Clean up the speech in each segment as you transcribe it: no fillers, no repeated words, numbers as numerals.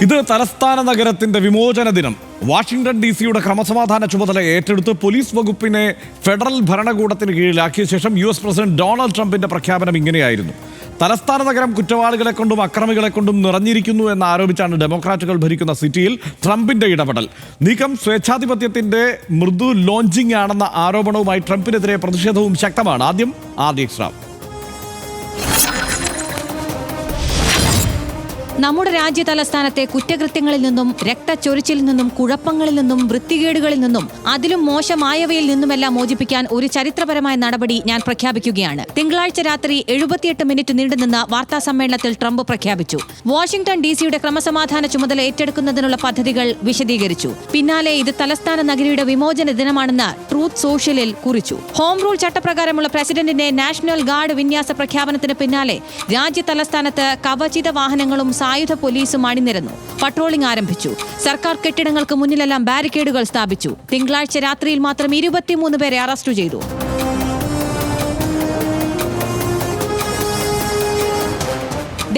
ഇത് തലസ്ഥാന നഗരത്തിന്റെ വിമോചന ദിനം. വാഷിംഗ്ടൺ DC-യുടെ ക്രമസമാധാന ചുമതല ഏറ്റെടുത്ത് പോലീസ് വകുപ്പിനെ ഫെഡറൽ ഭരണകൂടത്തിന് കീഴിലാക്കിയ ശേഷം US പ്രസിഡന്റ് ഡൊണാൾഡ് ട്രംപിന്റെ പ്രഖ്യാപനം ഇങ്ങനെയായിരുന്നു. തലസ്ഥാന നഗരം കുറ്റവാളികളെ കൊണ്ടും അക്രമികളെ കൊണ്ടും നിറഞ്ഞിരിക്കുന്നു എന്ന് ആരോപിച്ചാണ് ഡെമോക്രാറ്റുകൾ ഭരിക്കുന്ന സിറ്റിയിൽ ട്രംപിന്റെ ഇടപെടൽ. നീക്കം സ്വേച്ഛാധിപത്യത്തിന്റെ മൃദു ലോഞ്ചിങ് ആണെന്ന ആരോപണവുമായി ട്രംപിനെതിരെ പ്രതിഷേധവും ശക്തമാണ്. ആദ്യം RDX റാവ്. നമ്മുടെ രാജ്യ തലസ്ഥാനത്തെ കുറ്റകൃത്യങ്ങളിൽ നിന്നും, രക്തച്ചൊരിച്ചിൽ നിന്നും, കുഴപ്പങ്ങളിൽ നിന്നും, വൃത്തികേടുകളിൽ നിന്നും, അതിലും മോശമായവയിൽ നിന്നുമെല്ലാം മോചിപ്പിക്കാൻ ഒരു ചരിത്രപരമായ നടപടി ഞാൻ പ്രഖ്യാപിക്കുകയാണ്. തിങ്കളാഴ്ച രാത്രി 78 മിനിറ്റ് നീണ്ടുനിന്ന വാർത്താ സമ്മേളനത്തിൽ ട്രംപ് പ്രഖ്യാപിച്ചു. വാഷിംഗ്ടൺ DC-യുടെ ക്രമസമാധാന ചുമതല ഏറ്റെടുക്കുന്നതിനുള്ള പദ്ധതികൾ വിശദീകരിച്ചു. പിന്നാലെ ഇത് തലസ്ഥാന നഗരിയുടെ വിമോചന ദിനമാണെന്ന് ട്രൂത്ത് സോഷ്യലിൽ കുറിച്ചു. ഹോം റൂൾ ചട്ടപ്രകാരമുള്ള പ്രസിഡന്റിന്റെ നാഷണൽ ഗാർഡ് വിന്യാസ പ്രഖ്യാപനത്തിന് പിന്നാലെ രാജ്യ തലസ്ഥാനത്ത് കവചിത വാഹനങ്ങളും സായുധ പോലീസും അണിനിരന്നു. പട്രോളിംഗ് ആരംഭിച്ചു. സർക്കാർ കെട്ടിടങ്ങൾക്ക് മുന്നിലെല്ലാം ബാരിക്കേഡുകൾ സ്ഥാപിച്ചു. തിങ്കളാഴ്ച രാത്രിയിൽ മാത്രം 23 പേരെ അറസ്റ്റ് ചെയ്തു.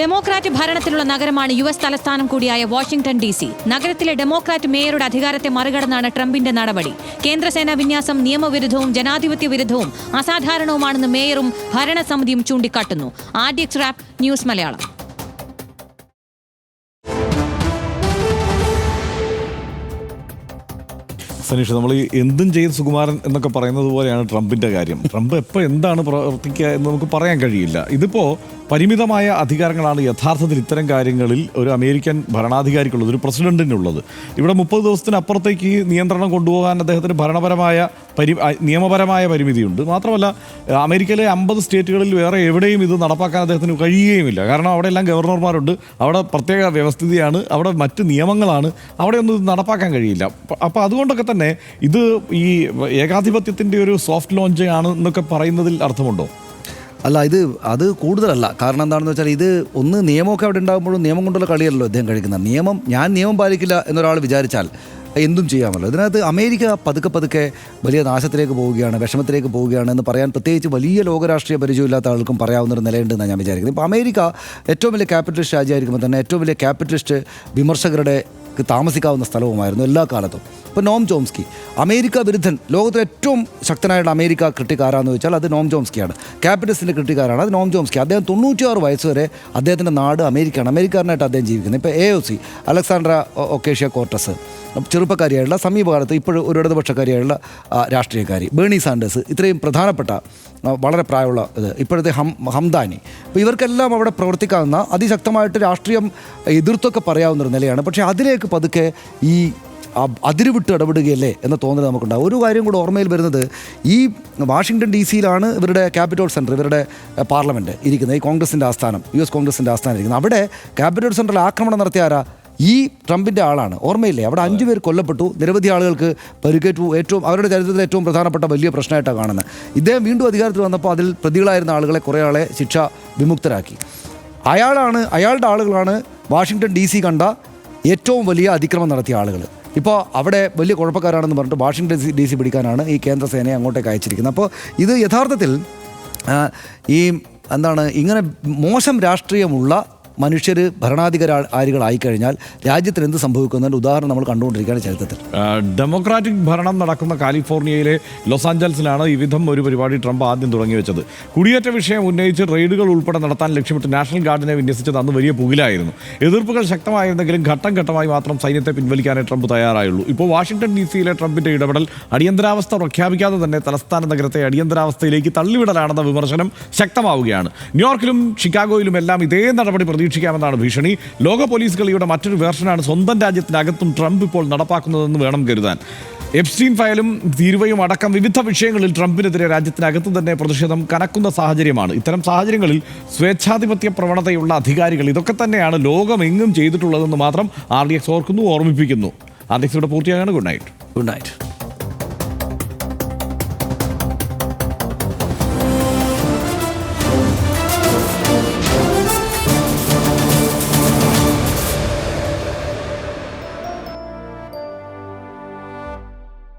ഡെമോക്രാറ്റ് ഭരണത്തിലുള്ള നഗരമാണ് US തലസ്ഥാനം കൂടിയായ വാഷിംഗ്ടൺ DC. നഗരത്തിലെ ഡെമോക്രാറ്റ് മേയറുടെ അധികാരത്തെ മറികടന്നാണ് ട്രംപിന്റെ നടപടി. കേന്ദ്രസേനാ വിന്യാസം നിയമവിരുദ്ധവും ജനാധിപത്യ വിരുദ്ധവും അസാധാരണവുമാണെന്ന് മേയറും ഭരണസമിതിയും ചൂണ്ടിക്കാട്ടുന്നു. RDX rap news Malayalam. Saneesh, നമ്മൾ ഈ എന്തും ചെയ്ത് സുകുമാരൻ എന്നൊക്കെ പറയുന്നത് പോലെയാണ് ട്രംപിൻ്റെ കാര്യം. ട്രംപ് എപ്പോൾ എന്താണ് പ്രവർത്തിക്കുക എന്ന് നമുക്ക് പറയാൻ കഴിയില്ല. ഇതിപ്പോൾ പരിമിതമായ അധികാരങ്ങളാണ് യഥാർത്ഥത്തിൽ ഇത്തരം കാര്യങ്ങളിൽ ഒരു അമേരിക്കൻ ഭരണാധികാരിക്കുള്ളത്, ഒരു പ്രസിഡന്റിനുള്ളത്. ഇവിടെ 30 ദിവസത്തിനപ്പുറത്തേക്ക് നിയന്ത്രണം കൊണ്ടുപോകാൻ അദ്ദേഹത്തിന് ഭരണപരമായ നിയമപരമായ പരിമിതിയുണ്ട്. മാത്രമല്ല, അമേരിക്കയിലെ 50 സ്റ്റേറ്റുകളിൽ വേറെ എവിടെയും ഇത് നടപ്പാക്കാൻ അദ്ദേഹത്തിന് കഴിയുകയുമില്ല. കാരണം അവിടെയെല്ലാം ഗവർണർമാരുണ്ട്, അവിടെ പ്രത്യേക വ്യവസ്ഥിതിയാണ്, അവിടെ മറ്റ് നിയമങ്ങളാണ്, അവിടെയൊന്നും ഇത് നടപ്പാക്കാൻ കഴിയില്ല. അപ്പോൾ അതുകൊണ്ടൊക്കെ തന്നെ ഇത് ഈ ഏകാധിപത്യത്തിൻ്റെ ഒരു സോഫ്റ്റ് ലോഞ്ച് ആണ് എന്നൊക്കെ പറയുന്നതിൽ അർത്ഥമുണ്ടോ? അല്ല, അത് കൂടുതലല്ല. കാരണം എന്താണെന്ന് വെച്ചാൽ ഇത് ഒന്ന് നിയമമൊക്കെ അവിടെ ഉണ്ടാകുമ്പോഴും നിയമം കൊണ്ടുള്ള കളിയല്ലോ അദ്ദേഹം കഴിക്കുന്നത്. ഞാൻ നിയമം പാലിക്കില്ല എന്നൊരാൾ വിചാരിച്ചാൽ എന്തും ചെയ്യാമല്ലോ. ഇതിനകത്ത് അമേരിക്ക പതുക്കെ വലിയ നാശത്തിലേക്ക് പോവുകയാണ്, വിഷമത്തിലേക്ക് പോവുകയാണ് എന്ന് പറയാൻ പ്രത്യേകിച്ച് വലിയ ലോകരാഷ്ട്രീയ പരിചയമില്ലാത്ത ആൾക്കും പറയാവുന്നൊരു നിലയുണ്ടെന്നാണ് ഞാൻ വിചാരിക്കുന്നത്. ഇപ്പോൾ അമേരിക്ക ഏറ്റവും വലിയ ക്യാപിറ്റലിസ്റ്റ് രാജ്യമായിരിക്കുമ്പോൾ തന്നെ ഏറ്റവും വലിയ ക്യാപിറ്റലിസ്റ്റ് വിമർശകരുടെ താമസിക്കാവുന്ന സ്ഥലവുമായിരുന്നു എല്ലാ കാലത്തും. ഇപ്പോൾ നോം ചോംസ്കി, അമേരിക്ക വിരുദ്ധൻ, ലോകത്തിലെ ഏറ്റവും ശക്തനായിട്ട് അമേരിക്ക ക്രിട്ടിക്കാരാണെന്ന് ചോദിച്ചാൽ അത് നോം ചോംസ്കിയാണ്. ക്യാപിറ്റലിസ്റ്റിൻ്റെ ക്രിട്ടിക്കാരാണ് അത് നോം ചോംസ്കി. അദ്ദേഹം 96 വയസ്സ് വരെ അദ്ദേഹത്തിൻ്റെ നാട് അമേരിക്കയാണ്, അമേരിക്കാരനായിട്ട് അദ്ദേഹം ജീവിക്കുന്നത്. ഇപ്പോൾ AOC അലക്സാണ്ട്ര ഒക്കേഷ്യ കോർട്ടസ്, ചെറുപ്പക്കാരിയായുള്ള സമീപകാലത്ത് ഇപ്പോഴും ഒരു ഇടതുപക്ഷക്കാരിയായുള്ള രാഷ്ട്രീയക്കാരി ബേണി സാൻഡേഴ്സ്, ഇത്രയും പ്രധാനപ്പെട്ട വളരെ പ്രായമുള്ള ഇപ്പോഴത്തെ ഹംദാനി, അപ്പോൾ ഇവർക്കെല്ലാം അവിടെ പ്രവർത്തിക്കാവുന്ന അതിശക്തമായിട്ട് രാഷ്ട്രീയം എതിർത്തൊക്കെ പറയാവുന്നൊരു നിലയാണ്. പക്ഷേ അതിലേക്ക് പതുക്കെ ഈ അതിരുവിട്ട് ഇടപെടുകയല്ലേ എന്ന തോന്നൽ നമുക്കുണ്ടാകും. ഒരു കാര്യം കൂടെ ഓർമ്മയിൽ വരുന്നത്, ഈ വാഷിംഗ്ടൺ DC-യിലാണ് ഇവരുടെ ക്യാപിറ്റൽ സെൻറ്റർ, ഇവരുടെ പാർലമെൻറ്റ് ഇരിക്കുന്നത്, ഈ കോൺഗ്രസിൻ്റെ ആസ്ഥാനം, US കോൺഗ്രസിൻ്റെ ആസ്ഥാനം ഇരിക്കുന്നത്. അവിടെ ക്യാപിറ്റൽ സെൻറ്ററിൽ ആക്രമണം നടത്തിയ ആരാ? ഈ ട്രംപിൻ്റെ ആളാണ്. ഓർമ്മയില്ലേ? അവിടെ 5 പേർ കൊല്ലപ്പെട്ടു, നിരവധി ആളുകൾക്ക് പരിക്കേറ്റു. ഏറ്റവും അവരുടെ ചരിത്രത്തിലെ ഏറ്റവും പ്രധാനപ്പെട്ട വലിയ പ്രശ്നമായിട്ടാണ് കാണുന്നത്. ഇദ്ദേഹം വീണ്ടും അധികാരത്തിൽ വന്നപ്പോൾ അതിൽ പ്രതികളായിരുന്ന ആളുകളെ കുറേ ആളെ ശിക്ഷ വിമുക്തരാക്കി. അയാളുടെ ആളുകളാണ് വാഷിംഗ്ടൺ DC കണ്ട ഏറ്റവും വലിയ അതിക്രമം നടത്തിയ ആളുകൾ. ഇപ്പോൾ അവിടെ വലിയ കുഴപ്പക്കാരാണെന്ന് പറഞ്ഞിട്ട് വാഷിംഗ്ടൺ DC പിടിക്കാനാണ് ഈ കേന്ദ്രസേനയെ അങ്ങോട്ടേക്ക് അയച്ചിരിക്കുന്നത്. അപ്പോൾ ഇത് യഥാർത്ഥത്തിൽ ഇങ്ങനെ മോശം രാഷ്ട്രീയമുള്ള മനുഷ്യർ ഭരണാധികാരികളായിക്കഴിഞ്ഞാൽ രാജ്യത്തിന് എന്ത് സംഭവിക്കുന്നതിൻ്റെ ഉദാഹരണം നമ്മൾ കണ്ടുകൊണ്ടിരിക്കുകയാണ് ചരിത്രത്തിൽ. ഡെമോക്രാറ്റിക് ഭരണം നടക്കുന്ന കാലിഫോർണിയയിലെ ലോസ് ആഞ്ചൽസിലാണ് ഈ വിധം ഒരു പരിപാടി ട്രംപ് ആദ്യം തുടങ്ങി വെച്ചത്. കുടിയേറ്റ വിഷയം ഉന്നയിച്ച് റെയ്ഡുകൾ ഉൾപ്പെടെ നടത്താൻ ലക്ഷ്യമിട്ട് നാഷണൽ ഗാർഡിനെ വിന്യസിച്ചത് അന്ന് വലിയ പുകിലായിരുന്നു. എതിർപ്പുകൾ ശക്തമായിരുന്നെങ്കിലും ഘട്ടം ഘട്ടമായി മാത്രം സൈന്യത്തെ പിൻവലിക്കാനേ ട്രംപ് തയ്യാറായുള്ളൂ. ഇപ്പോൾ വാഷിംഗ്ടൺ DC-യിലെ ട്രംപിൻ്റെ ഇടപെടൽ അടിയന്തരാവസ്ഥ പ്രഖ്യാപിക്കാതെ തന്നെ തലസ്ഥാന നഗരത്തെ അടിയന്തരാവസ്ഥയിലേക്ക് തള്ളിവിടലാണെന്ന വിമർശനം ശക്തമാവുകയാണ്. ന്യൂയോർക്കിലും ഷിക്കാഗോയിലും എല്ലാം ഇതേ നടപടി പ്രതീക്ഷിക്കാമെന്നാണ് ഭീഷണി. ലോക പോലീസ് കളിയുടെ മറ്റൊരു വേർഷനാണ് സ്വന്തം രാജ്യത്തിനകത്തും ട്രംപ് ഇപ്പോൾ നടപ്പാക്കുന്നതെന്ന് വേണം കരുതാൻ. എപ്സ്റ്റീൻ ഫയലും തീരുവയും അടക്കം വിവിധ വിഷയങ്ങളിൽ ട്രംപിനെതിരെ രാജ്യത്തിനകത്ത് തന്നെ പ്രതിഷേധം കനക്കുന്ന സാഹചര്യമാണ്. ഇത്തരം സാഹചര്യങ്ങളിൽ സ്വേച്ഛാധിപത്യ പ്രവണതയുള്ള അധികാരികൾ ഇതൊക്കെ തന്നെയാണ് ലോകമെങ്ങും ചെയ്തിട്ടുള്ളതെന്ന് മാത്രം RDX ഓർമ്മിപ്പിക്കുന്നു. RDX ഇവിടെ പൂർത്തിയാകാണ്. Good night.